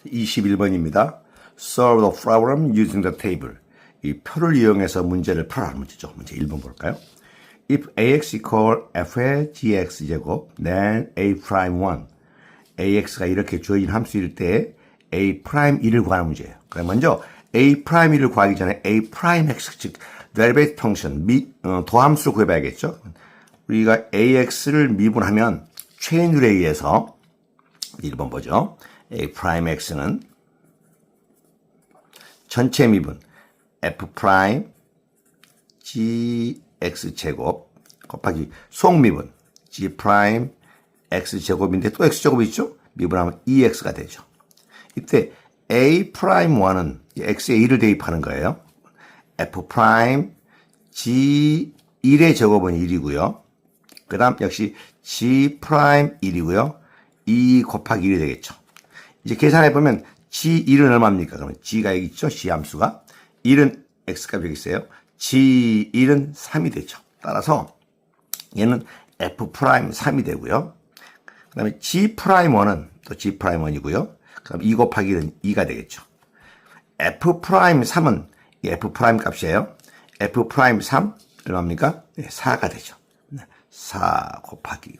21번입니다. Solve the problem using the table. 이 표를 이용해서 문제를 풀어라는 문제죠. 문제 1번 볼까요? If ax equal f의 gx 제곱, then a prime 1. ax가 이렇게 주어진 함수일 때 a prime 1을 구하는 문제예요. 그럼 먼저 a prime 1을 구하기 전에 a prime x, 즉 derivative function, 도함수를 구해봐야겠죠. 우리가 ax를 미분하면 체인룰에 의해서 1번 보죠. a prime x는 전체 미분 f prime gx 제곱 곱하기 속미분 g prime x 제곱인데 또 x 제곱이 있죠? 미분하면 2x가 되죠. 이때 a prime 1은 x에 1을 대입하는 거예요. f prime g 1의 제곱은 1이고요. 그 다음 역시 g prime 1이고요. 2 곱하기 1이 되겠죠. 이제 계산해보면 g1은 얼마입니까? 그러면 g가 여기 있죠? g 함수가. 1은 x값이 여기 있어요. g1은 3이 되죠. 따라서 얘는 f 프라임 3이 되고요. 그 다음에 g 프라임 1은 또 g 프라임 1이고요. 그럼 2 곱하기 1은 2가 되겠죠. f 프라임 3은 f 프라임 값이에요. f 프라임 3 얼마입니까? 네, 4가 되죠. 4 곱하기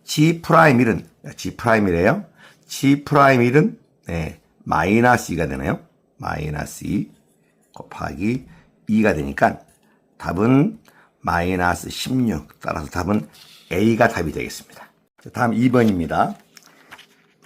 g 프라임 1은 g 프라임 1이에요. g 프라임 1은 네, 마이너스 2가 되네요. 마이너스 2 곱하기 2가 되니까 답은 마이너스 16. 따라서 답은 A가 답이 되겠습니다. 다음 2번입니다.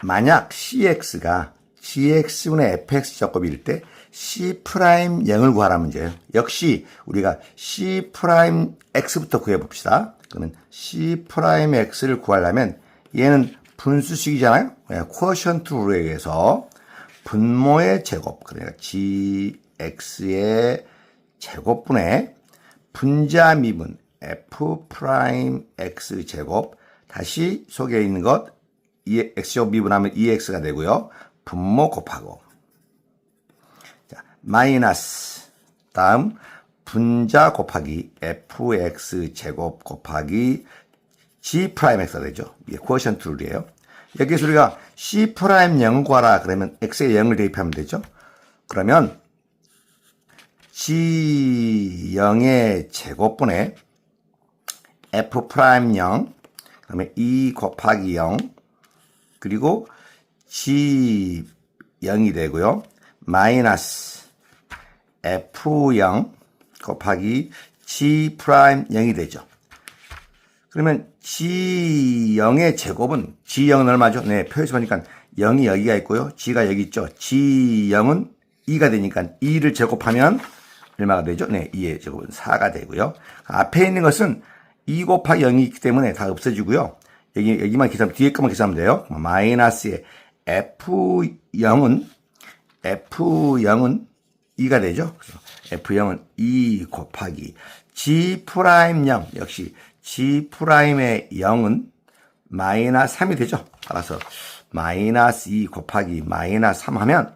만약 CX가 GX분의 FX 제곱일 때 C'0을 구하라는 문제예요. 역시 우리가 C'X부터 구해봅시다. 그러면 C'X를 구하려면 얘는 분수식이잖아요. 쿼션트 룰에 의해서 분모의 제곱, 그러니까 gx의 제곱분의 분자 미분 f'x 제곱, 다시 속에 있는 것 x제곱 미분하면 2x가 되고요. 분모 곱하고 자, 마이너스 다음 분자 곱하기 fx 제곱 곱하기 g'x가 되죠. 이게 쿼션트 룰이에요. 여기서 우리가 C'0 구하라 그러면 x에 0을 대입하면 되죠. 그러면 G0의 제곱분의 F'0 그다음에 2 곱하기 0 그리고 G0이 되고요. 마이너스 F0 곱하기 G'0이 되죠. 그러면 G0의 제곱은 G0은 얼마죠? 네, 표에서 보니까 0이 여기가 있고요. G가 여기 있죠. G0은 2가 되니까 2를 제곱하면 얼마가 되죠? 네, 2의 제곱은 4가 되고요. 앞에 있는 것은 2 곱하기 0이 있기 때문에 다 없어지고요. 여기만 계산하면, 뒤에 것만 계산하면 돼요. 마이너스의 F0은 2가 되죠. 그래서 F0은 2 곱하기 G'0 역시 G'의 0은 마이너스 3이 되죠. 따라서 마이너스 2 곱하기 마이너스 3 하면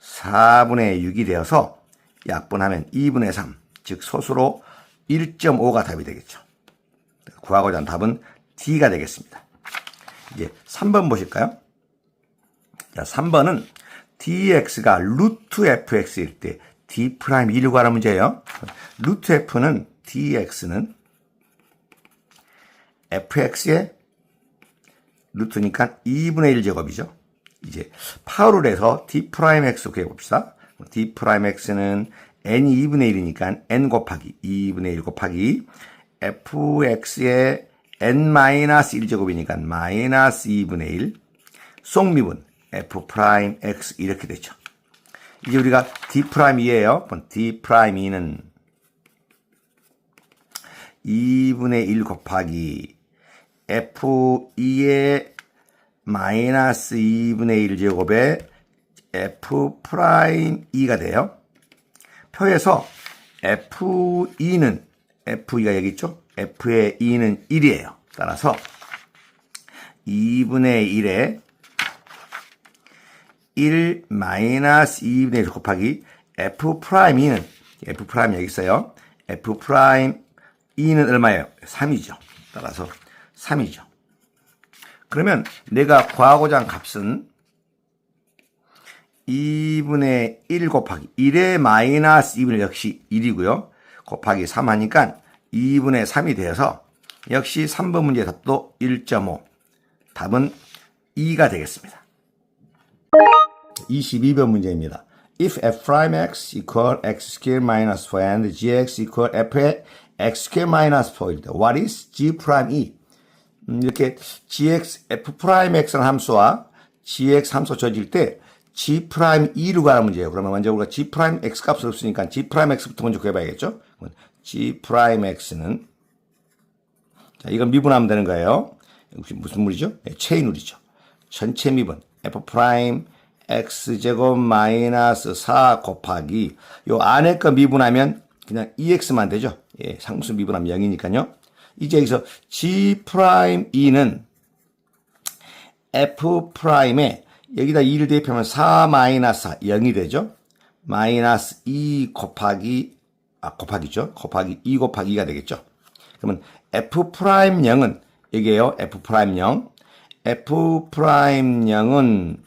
4분의 6이 되어서 약분하면 2분의 3, 즉 소수로 1.5가 답이 되겠죠. 구하고자 하는 답은 D가 되겠습니다. 이제 3번 보실까요? 자, 3번은 dx가 루트 fx일 때 d'1을 구하는 문제예요. 루트 f는 dx는 fx의 루트니까 2분의 1 제곱이죠. 이제 파워를 해서 d'x 구해봅시다. d'x는 n이 2분의 1이니까 n 곱하기 2분의 1 곱하기 fx의 n-1 제곱이니까 마이너스 2분의 1 속미분 f'x 이렇게 되죠. 이제 우리가 d'이에요. d'는 2분의 1 곱하기 f2의 마이너스 2분의 1 제곱에 f'2가 돼요. 표에서 f2는 f2가 여기 있죠. f의 2는 1이에요. 따라서 2분의 1에 1 마이너스 2분의 1 곱하기 f'2는 f' 여기 있어요. f'2는 얼마예요? 3이죠. 따라서 3이죠. 그러면 내가 구하고자 한 값은 2분의 1 곱하기 1의 마이너스 2분의 역시 1이고요. 곱하기 3 하니까 2분의 3이 되어서 역시 3번 문제의 답도 1.5. 답은 2가 되겠습니다. 22번 문제입니다. If f'(x) equal x squared minus 4 and gx equal f의 x squared minus 4일 때 what is g'(e)? 이렇게 gx, f'x라는 함수와 gx 함수 주어질 때 g'(e로 가는 문제예요. 그러면 먼저 우리가 g'x 값을 없으니까 g'x부터 먼저 구해봐야겠죠? g'x는 자, 이건 미분하면 되는 거예요. 무슨 물이죠? 네, 체인울이죠. 전체 미분 f'x제곱 마이너스 4 곱하기 요 안에 거 미분하면 그냥 ex만 되죠. 예, 상수 미분하면 0이니까요. 이제 여기서 g'e는 f'에 여기다 2를 대입하면 4 마이너스 4 0이 되죠. 마이너스 2 곱하기 곱하기죠. 곱하기 2 곱하기 2가 되겠죠. 그러면 f'0은 여기에요. f'0. f'0은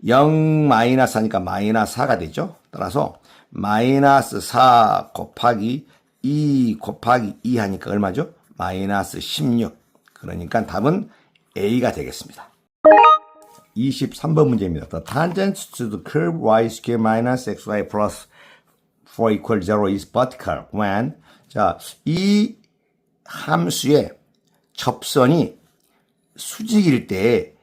0 마이너스 하니까 마이너스 4가 되죠. 따라서 마이너스 4 곱하기 2 곱하기 2 하니까 얼마죠? 마이너스 16. 그러니까 답은 A가 되겠습니다. 23번 문제입니다. The tangent to the curve y square minus xy plus 4 equal 0 is vertical when 자, 이 함수의 접선이 수직일 때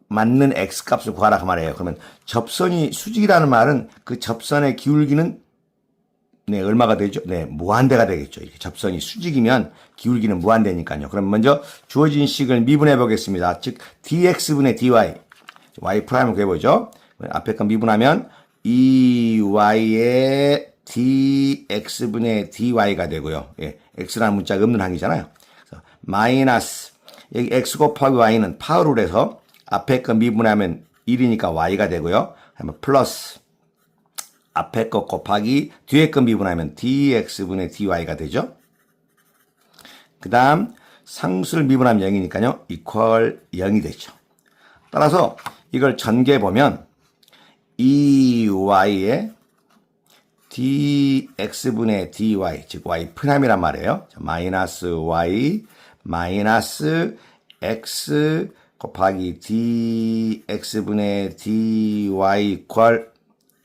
맞는 x값을 구하라 그 말이에요. 그러면 접선이 수직이라는 말은 그 접선의 기울기는 네, 얼마가 되죠? 네, 무한대가 되겠죠. 이렇게 접선이 수직이면 기울기는 무한대니까요. 그럼 먼저 주어진 식을 미분해 보겠습니다. 즉 dx분의 dy y 프라임을 구해보죠. 앞에 거 미분하면 2y의 dx분의 dy가 되고요. 예, x라는 문자가 없는 항이잖아요. 그래서 마이너스 여기 x 곱하기 y는 파워를 해서 앞에 거 미분하면 1이니까 y가 되고요. 하면 플러스 앞에 거 곱하기 뒤에 거 미분하면 dx분의 dy가 되죠. 그 다음 상수를 미분하면 0이니까요. equal 0이 되죠. 따라서 이걸 전개해 보면 2y의 dx분의 dy 즉 y'이란 말이에요. 마이너스 y 마이너스 x 곱하기 dx분의 dy equal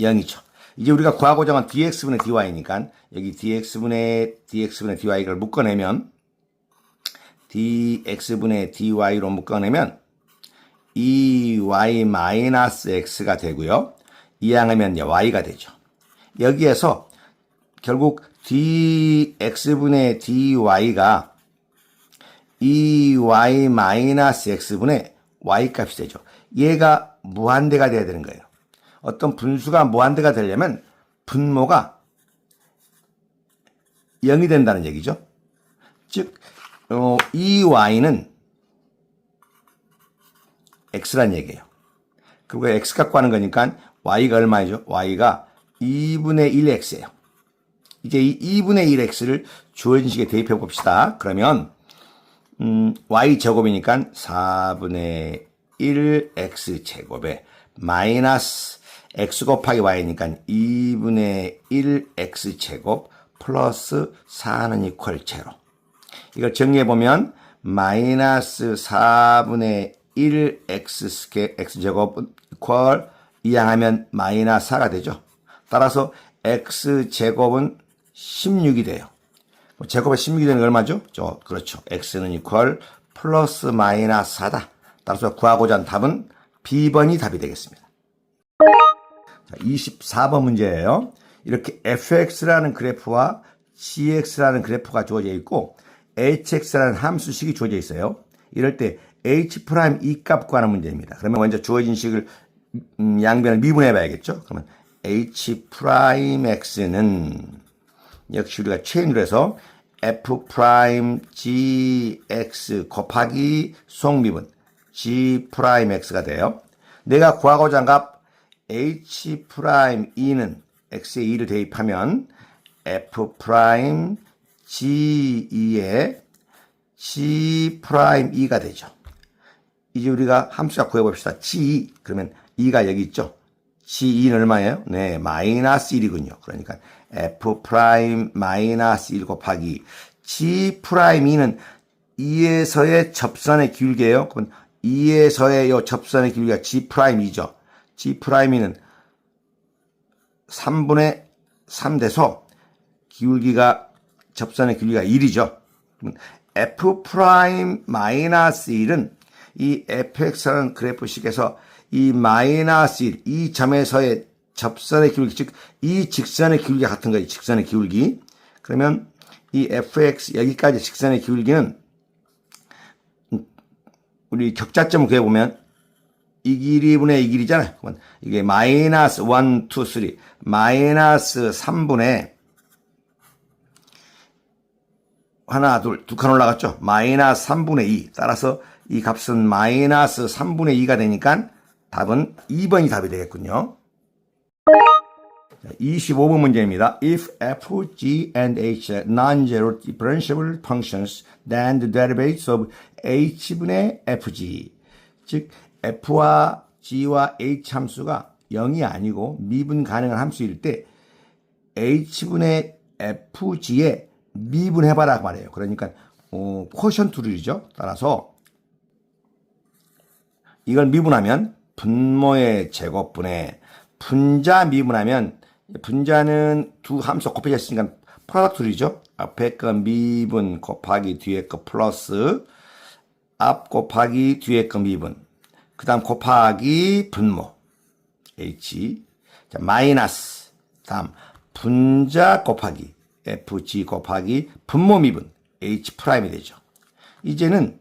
0이죠. 이제 우리가 구하고자 한 dx분의 dy니까 여기 dx분의 dy를 묶어내면 dx분의 dy로 묶어내면 2y 마이너스 x가 되고요. 이항하면 y가 되죠. 여기에서 결국 dx분의 dy가 2y 마이너스 x분의 y 값이 되죠. 얘가 무한대가 돼야 되는 거예요. 어떤 분수가 무한대가 되려면 분모가 0이 된다는 얘기죠. 즉, 이 y는 x란 얘기예요. 그리고 x 갖고 하는 거니까 y가 얼마죠? y가 2분의 1x예요. 이제 이 2분의 1x를 주어진 식에 대입해 봅시다. 그러면 y 제곱이니까 4분의 1x 제곱에 마이너스 x 곱하기 y니까 2분의 1x 제곱 플러스 4는 이퀄 제로. 이걸 정리해 보면 마이너스 4분의 1x 제곱 이퀄 이항하면 마이너스 4가 되죠. 따라서 x 제곱은 16이 돼요. 제곱에 16이 되는 게 얼마죠? 그렇죠. x는 이퀄 플러스 마이너스 4다. 따라서 구하고자 한 답은 B번이 답이 되겠습니다. 자, 24번 문제예요. 이렇게 fx라는 그래프와 gx라는 그래프가 주어져 있고 hx라는 함수식이 주어져 있어요. 이럴 때 h' 이 값 구하는 문제입니다. 그러면 먼저 주어진 식을 양변을 미분해 봐야겠죠. 그러면 h'x는 역시 우리가 체인으로 해서 f'gx 곱하기 속미분 g'x가 돼요. 내가 구하고자 한 값 h'e는 x에 2를 대입하면 f'ge의 g'e가 되죠. 이제 우리가 함수값 구해봅시다. G2. 그러면 2가 여기 있죠? G2는 얼마예요? 네, 마이너스 1이군요. 그러니까 F 프라임 마이너스 1 곱하기 G 프라임 2는 2에서의 접선의 기울기예요. 그럼 2에서의 요 접선의 기울기가 G 프라임 2죠. G 프라임 2는 3분의 3 돼서 기울기가 접선의 기울기가 1이죠. F 프라임 마이너스 1은 이 fx라는 그래프식에서 이 마이너스 1, 이 점에서의 접선의 기울기, 즉 이 직선의 기울기가 같은 거예요. 직선의 기울기. 그러면 이 fx 여기까지 직선의 기울기는 우리 격자점을 구해보면 이 길이분의 이 길이잖아요. 이게 마이너스 1, 2, 3, 마이너스 3분의 하나, 둘, 두 칸 올라갔죠? 마이너스 3분의 2. 따라서 이 값은 마이너스 3분의 2가 되니까 답은 2번이 답이 되겠군요. 25번 문제입니다. If f, g, and h are non-zero differentiable functions, then the derivatives of h분의 fg. 즉, f와 g와 h 함수가 0이 아니고 미분 가능한 함수일 때 h분의 fg에 미분해봐라 말이에요. 그러니까 쿼션트 룰이죠. 따라서 이걸 미분하면 분모의 제곱분의 분자 미분하면 분자는 두 함수 곱해졌으니까 프로덕트 룰이죠. 앞에 거 미분 곱하기 뒤에 거 플러스 앞 곱하기 뒤에 거 미분 그 다음 곱하기 분모 h 자 마이너스 다음 분자 곱하기 fg 곱하기 분모 미분 h 프라임이 되죠. 이제는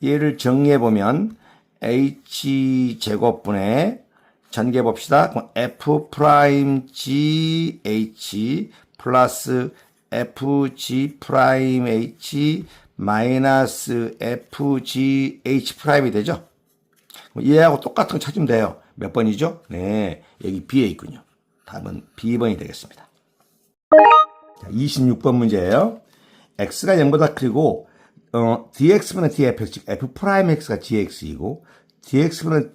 얘를 정리해보면 h 제곱분의 전개 봅시다. f 프라임 g h 플러스 fg 프라임 h 마이너스 fg h 프라임이 되죠. 얘하고 똑같은 거 찾으면 돼요. 몇 번이죠? 네, 여기 B에 있군요. 답은 B번이 되겠습니다. 자, 26번 문제예요. x가 0보다 크고 dx분의 dfx, 즉 f 프라임 x가 gx이고 dx분의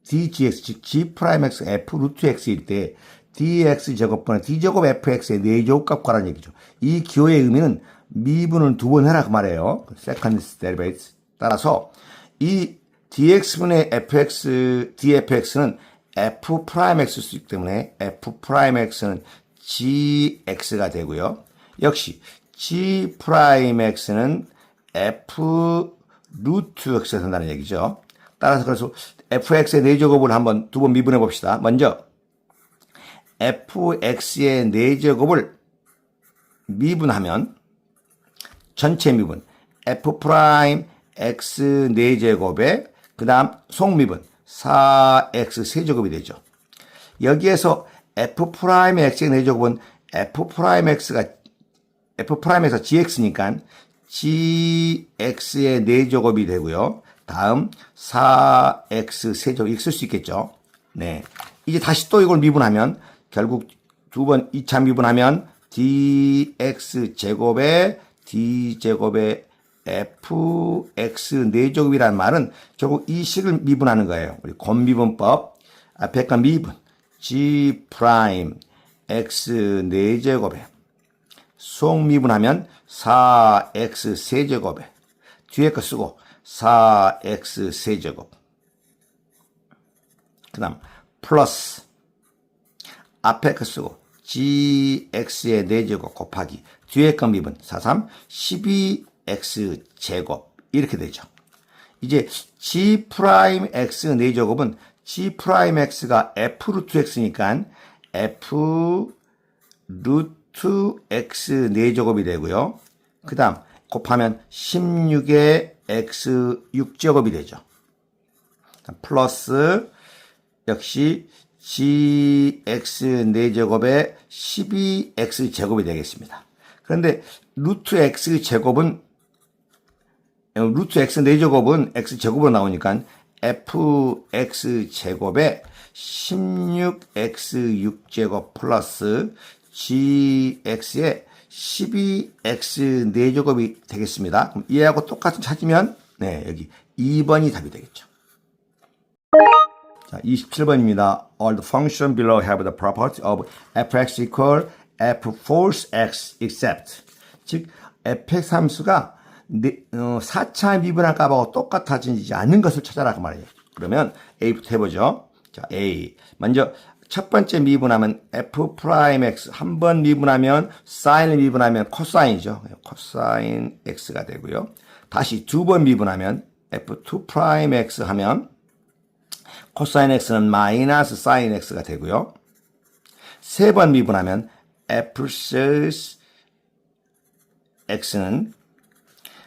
dgx, 즉 g 프라임 x f 루트 x일 때 dx 제곱분의 d제곱 fx의 4제곱 값 구하라는 얘기죠. 이 기호의 의미는 미분을 2번 해라 그 말이에요. second derivative. 따라서 이 dx분의 fx, dfx는 f 프라임 x이기 때문에 f 프라임 x는 gx가 되고요. 역시 g 프라임 x는 f 루트 x가 된다는 얘기죠. 따라서 그래서 fx의 4제곱을 한번 2번 미분해 봅시다. 먼저 fx의 4제곱을 미분하면 전체 미분 f 프라임 x 4제곱에 그 다음 속미분 4x 세제곱이 되죠. 여기에서 f 프라임 x의 4제곱은 f 프라임 x가 f 프라임에서 gx니까 gx의 4제곱이 되고요. 다음 4x 세제곱 이렇게 쓸 수 있겠죠. 네, 이제 다시 또 이걸 미분하면 결국 2번 2차 미분하면 dx 제곱에 d제곱에 fx 4제곱이라는 말은 결국 이 식을 미분하는 거예요. 우리 곱미분법 앞에 거 미분 g 프라임 x 4제곱에 속미분하면 4x 세제곱에 뒤에 거 쓰고 4x 세제곱 그 다음 플러스 앞에 거 쓰고 gx의 4제곱 곱하기 뒤에 거 미분 43 12x 제곱 이렇게 되죠. 이제 g 프라임 x 4제곱은 g 프라임 x가 f 루트 x니까 f 루트 x 4제곱이 되고요. 그 다음 곱하면 16의 x 6제곱이 되죠. 플러스 역시 gx 4제곱에 12x 제곱이 되겠습니다. 그런데 루트 x 제곱은 루트 x 4제곱은 x 제곱으로 나오니까 fx 제곱에 16x 6제곱 플러스 gx에 12x 4제곱이 되겠습니다. 그럼 얘하고 똑같은 찾으면 네, 여기 2번이 답이 되겠죠. 자, 27번입니다. All the functions below have the property of fx equal f false x except. 즉, fx 함수가 4차 미분한 값하고 똑같아지지 않는 것을 찾아라 그 말이에요. 그러면 A부터 해보죠. 자, A. 먼저 첫 번째 미분하면 f'x. 한 번 미분하면 사인을 미분하면 코사인이죠. 코사인 x가 되고요. 다시 두 번 미분하면 f2'x 하면 코사인 x는 마이너스 사인 x가 되고요. 세 번 미분하면 f' x는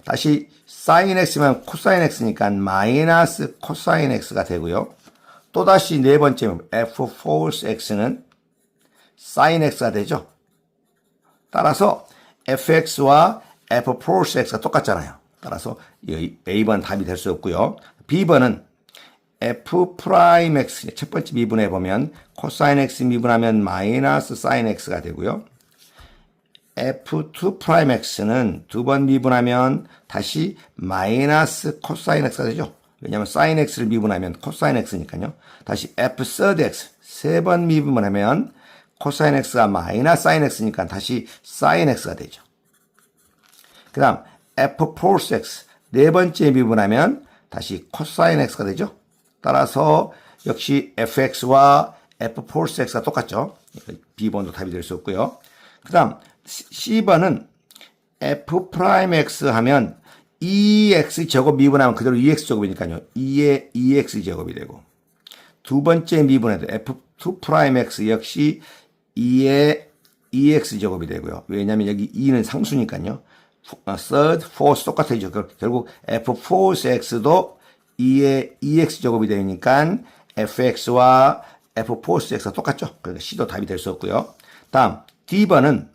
다시 사인 x면 코사인 x니까 마이너스 코사인 x가 되고요. 또다시 네 번째 f false x는 사인 x가 되죠. 따라서 fx와 f false x가 똑같잖아요. 따라서 A번 답이 될 수 없고요. B번은 f'x 첫 번째 미분해 보면 코사인 x 미분하면 마이너스 사인 x가 되고요. f2'x는 두 번 미분하면 다시 마이너스 코사인 x가 되죠. 왜냐하면 사인 x를 미분하면 코사인 x니까요. 다시 f3x 세 번 미분하면 코사인 x가 마이너스 사인 x니까 다시 사인 x가 되죠. 그 다음 f4x 네 번째 미분하면 다시 코사인 x가 되죠. 따라서 역시 fx와 f4x가 똑같죠. B번도 답이 될 수 없고요. 그 다음 C번은 f'x 하면 2x 제곱 미분하면 그대로 2x 제곱이니까요. 2의 2x 제곱이 되고 두 번째 미분해도 f2'x 역시 2의 2x 제곱이 되고요. 왜냐하면 여기 2는 상수니까요. third, fourth 똑같아요. 결국 f4x도 2의 2x 제곱이 되니까 fx와 f4x가 똑같죠. 그러니까 C도 답이 될 수 없고요. 다음 D번은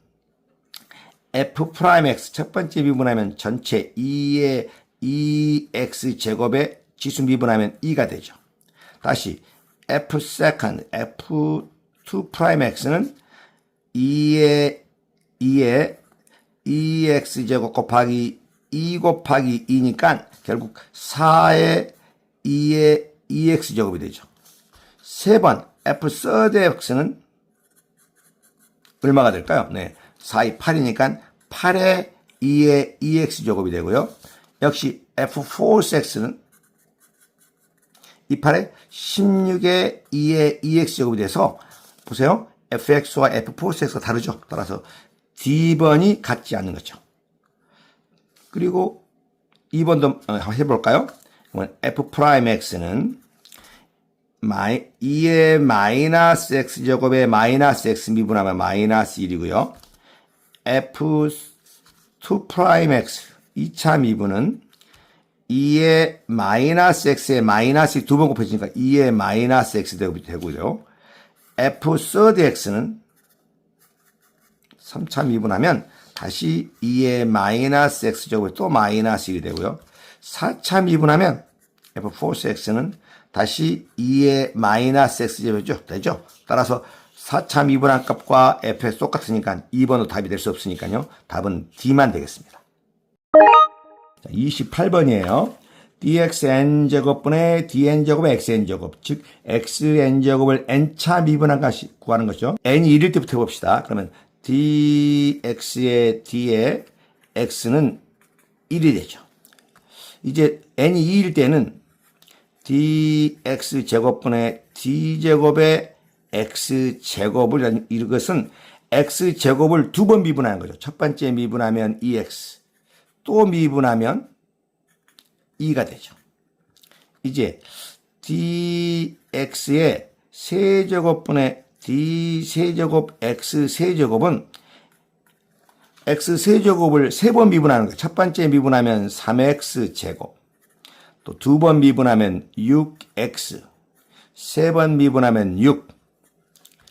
f'x 첫 번째 미분하면 전체 2의 2x 제곱에 지수 미분하면 2가 되죠. 다시 f second f2'x는 2의 2x 제곱 곱하기 2 곱하기 2니까 결국 4의 2의 2x 제곱이 되죠. 세 번 f third x는 얼마가 될까요? 네. 4의 8이니까 8의 2의 2x 제곱이 되고요. 역시 f4 x는 이 8에 16의 2의 2x 제곱이 돼서 보세요. fx와 f4 x가 다르죠. 따라서 D번이 같지 않는 거죠. 그리고 2번도 해볼까요? f'x는 2의 마이너스 x 제곱에 마이너스 x 미분하면 마이너스 1이고요. f2'x 2차 미분은 2의 마이너스 x에 마이너스 두 번 곱해지니까 2의 마이너스 x 되고요. f3x는 3차 미분하면 다시 2의 마이너스 x 제곱에 또 마이너스 1이 되고요. 4차 미분하면 f4x는 다시 2의 마이너스 x 제곱이 되죠. 따라서 4차 미분한 값과 fx 똑같으니까 2번도 답이 될 수 없으니까요. 답은 D만 되겠습니다. 28번이에요. dxn제곱분의 dn제곱의 xn제곱, 즉 xn제곱을 n차 미분한 값이 구하는 거죠. n이 1일 때부터 해봅시다. 그러면 dx의 d의 x는 1이 되죠. 이제 n이 2일 때는 dx제곱분의 d제곱의 x제곱을 이것은 x제곱을 두 번 미분하는 거죠. 첫 번째 미분하면 2x, 또 미분하면 2가 되죠. 이제 dx의 세제곱분의 d세제곱 x세제곱은 x세제곱을 세 번 미분하는 거예요. 첫 번째 미분하면 3x제곱, 또 두 번 미분하면 6x, 세 번 미분하면 6.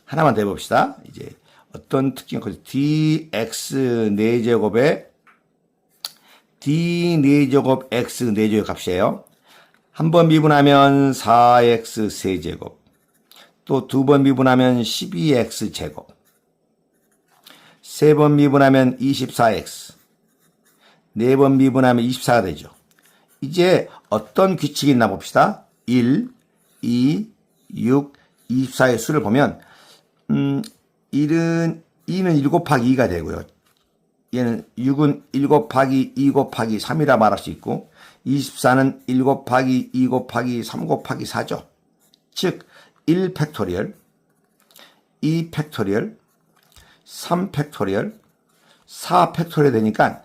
하나만 더 해봅시다. 이제 어떤 특징이 있고, dx 4제곱에 d 4제곱 x 4제곱 값이에요. 한 번 미분하면 4x 세제곱, 또 두 번 미분하면 12x 제곱, 세 번 미분하면 24x, 네 번 미분하면 24가 되죠. 이제 어떤 규칙이 있나 봅시다. 1, 2, 6, 24의 수를 보면 2는 1 곱하기 2가 되고요. 얘는 6은 1 곱하기 2 곱하기 3이라 말할 수 있고 24는 1 곱하기 2 곱하기 3 곱하기 4죠. 즉 1 팩토리얼, 2 팩토리얼, 3 팩토리얼, 4 팩토리얼 되니까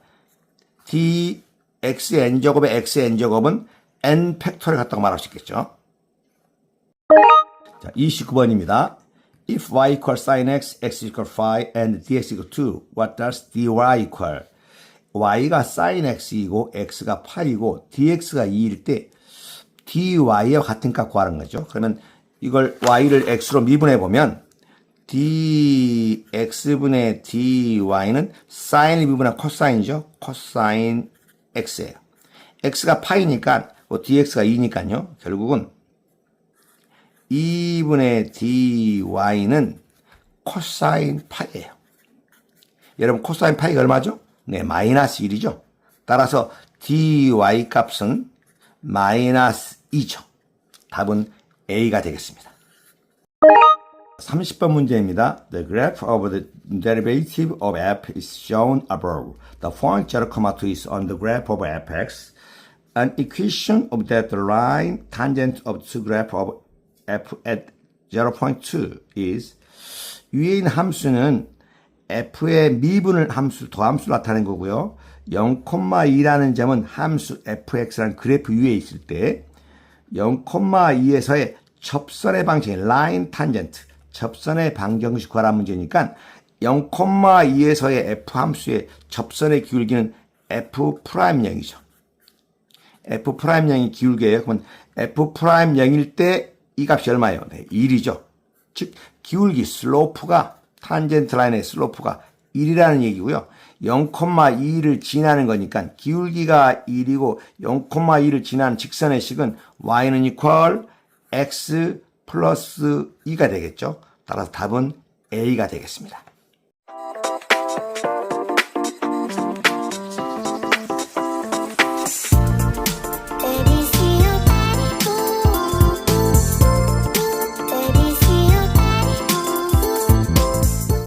dx의 n제곱의 x의 n제곱은 n 팩토리얼 같다고 말할 수 있겠죠. 자, 29번입니다. If y equals sin x, x equals 5, and dx equals 2, what does dy equal? y가 sin x이고 x가 8이고 dx가 2일 때 dy와 같은 값 구하는 거죠. 그러면 이걸 y를 x로 미분해 보면 dx분의 dy는 사인을 미분한 코사인이죠. 코사인 x예요. x가 파이니까 dx가 2니까요. 결국은 2분의 dy는 코사인 파이예요. 여러분 코사인 파이가 얼마죠? 네, 마이너스 1이죠. 따라서 dy 값은 마이너스 2죠. 답은 A가 되겠습니다. 30번 문제입니다. The graph of the derivative of f is shown above. The point 0,2 is on the graph of fx. An equation of that line tangent of the graph of f at 0.2 is 위에 있는 함수는 f의 미분을 함수, 더함수를 나타낸 거고요. 0,2라는 점은 함수 fx라는 그래프 위에 있을 때 0,2에서의 접선의 방정식, 라인 탄젠트, 접선의 방정식 구하라는 문제니까 0,2에서의 f 함수의 접선의 기울기는 f'0이죠. f'0이 기울기예요. 그러면 f'0일 때 이 값이 얼마예요? 네, 1이죠. 즉 기울기 슬로프가 탄젠트 라인의 슬로프가 1이라는 얘기고요. 0,2를 지나는 거니까 기울기가 1이고 0,2를 지나는 직선의 식은 y는 equal x 플러스 2가 되겠죠. 따라서 답은 A가 되겠습니다.